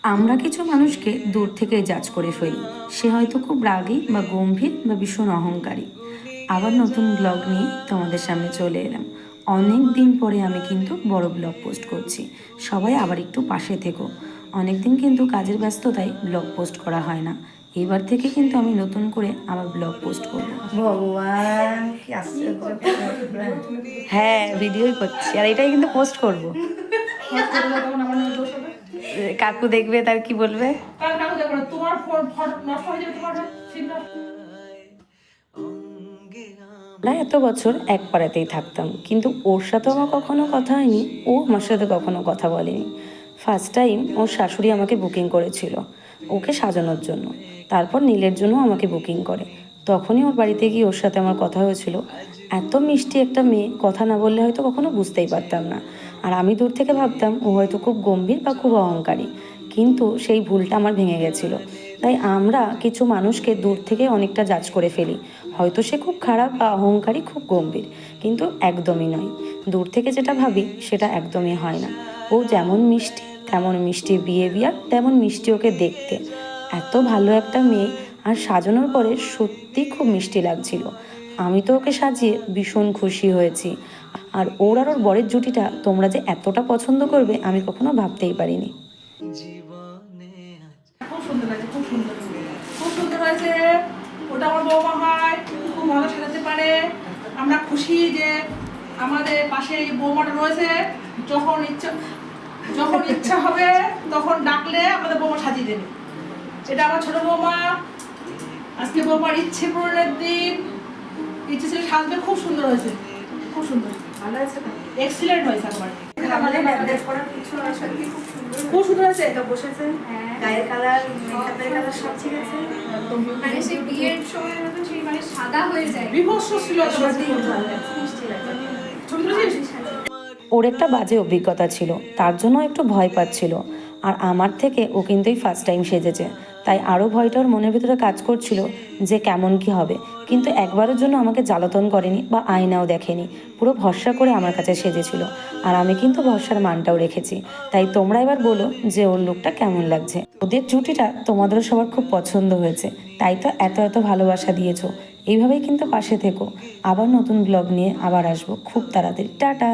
আমরা কিছু মানুষকে দূর থেকে জাজ করে ফেলি, সে হয়তো খুব রাগী বা গম্ভীর বা ভীষণ অহংকারী। আবার নতুন ব্লগ নিয়ে তোমাদের সামনে চলে এলাম। অনেক দিন পরে আমি কিন্তু বড় ব্লগ পোস্ট করছি। সবাই আবার একটু পাশে থেকো। অনেক দিন কিন্তু কাজের ব্যস্ততায় ব্লগ পোস্ট করা হয় না। এবার থেকে কিন্তু আমি নতুন করে আবার ব্লগ পোস্ট করবো। ভগবান কি আশ্চর্য! হ্যাঁ, ভিডিওই করছি আর এটাই কিন্তু পোস্ট করব। কাকু দেখবে, তার কি বলবে? আমরা এত বছর এক পাড়াতেই থাকতাম, কিন্তু ওর সাথে আমার কখনো কথা হয়নি, ও আমার সাথে কখনো কথা বলেনি। ফার্স্ট টাইম ওর শাশুড়ি আমাকে বুকিং করেছিল ওকে সাজানোর জন্য, তারপর নীলের জন্য আমাকে বুকিং করে। তখনই ওর বাড়িতে গিয়ে ওর সাথে আমার কথা হয়েছিল। এত মিষ্টি একটা মেয়ে, কথা না বললে হয়তো কখনো বুঝতেই পারতাম না। আর আমি দূর থেকে ভাবতাম ও হয়তো খুব গম্ভীর বা খুব অহংকারী, কিন্তু সেই ভুলটা আমার ভেঙে গেছিলো। তাই আমরা কিছু মানুষকে দূর থেকে অনেকটা জাজ করে ফেলি, হয়তো সে খুব খারাপ বা অহংকারী, খুব গম্ভীর, কিন্তু একদমই নয়। দূর থেকে যেটা ভাবি সেটা একদমই হয় না। ও যেমন মিষ্টি তেমন মিষ্টি বিহেভিয়ার, তেমন মিষ্টি ওকে দেখতে। এত ভালো একটা মেয়ে, আর সাজানোর পরে সত্যি খুব মিষ্টি লাগছিল। আমি তো ওকে সাজিয়ে ভীষণ খুশি হয়েছি। আর ওর বরের জুটিটা তোমরা যে এতটা পছন্দ করবে আমি কখনো ভাবতেই পারিনি। খুব সুন্দর লাগছে, খুব সুন্দর, খুব সুন্দর হয়েছে। ওটা আমার বৌমা হয়, খুব ভালো সাজাতে পারে। আমরা খুশি যে আমাদের পাশে এই বৌমাটা রয়েছে। যখন ইচ্ছা হবে তখন ডাকলে আমাদের বৌমা সাজিয়ে দেবে। এটা আমার ছোট বৌমা। আজকে বৌমার ইচ্ছে পূরণের দিন। ইচ্ছে ছিল সাজবে, খুব সুন্দর হয়েছে, খুব সুন্দর, ভালো আছে তো? এক্সিলেন্ট হয়েছে একবার। আমাদের ব্যান্ডেজ করার কিছু না, সত্যি খুব সুন্দর, খুব সুন্দর হয়েছে। এটা বসেছে, গায়ের কালার, মেকআপের কালার সব ঠিক আছে। মানে সেই বিয়ের সময়ের মতো সেই মানে সাদা হয়ে যায়। বিভৎস ছিল, সত্যি খুব ভালো লাগছে, মিষ্টি লাগছে। ছবি তুলেছিস? ওর একটা বাজে অভিজ্ঞতা ছিল, তার জন্য একটু ভয় পাচ্ছিল। আর আমার থেকে ও কিন্তু এই ফার্স্ট টাইম সেজেছে, তাই আরও ভয়টা ওর মনের ভিতরে কাজ করছিল যে কেমন কি হবে। কিন্তু একবারের জন্য আমাকে জ্বালাতন করেনি বা আয়নাও দেখেনি, পুরো ভরসা করে আমার কাছে সেজেছিল। আর আমি কিন্তু ভরসার মানটাও রেখেছি। তাই তোমরা এবার বলো যে ওর লুকটা কেমন লাগছে। ওদের জুটিটা তোমাদেরও সবার খুব পছন্দ হয়েছে, তাই তো এত এত ভালোবাসা দিয়েছো। এইভাবেই কিন্তু পাশে থেকো। আবার নতুন ব্লগ নিয়ে আবার আসবো খুব তাড়াতাড়ি। টাটা।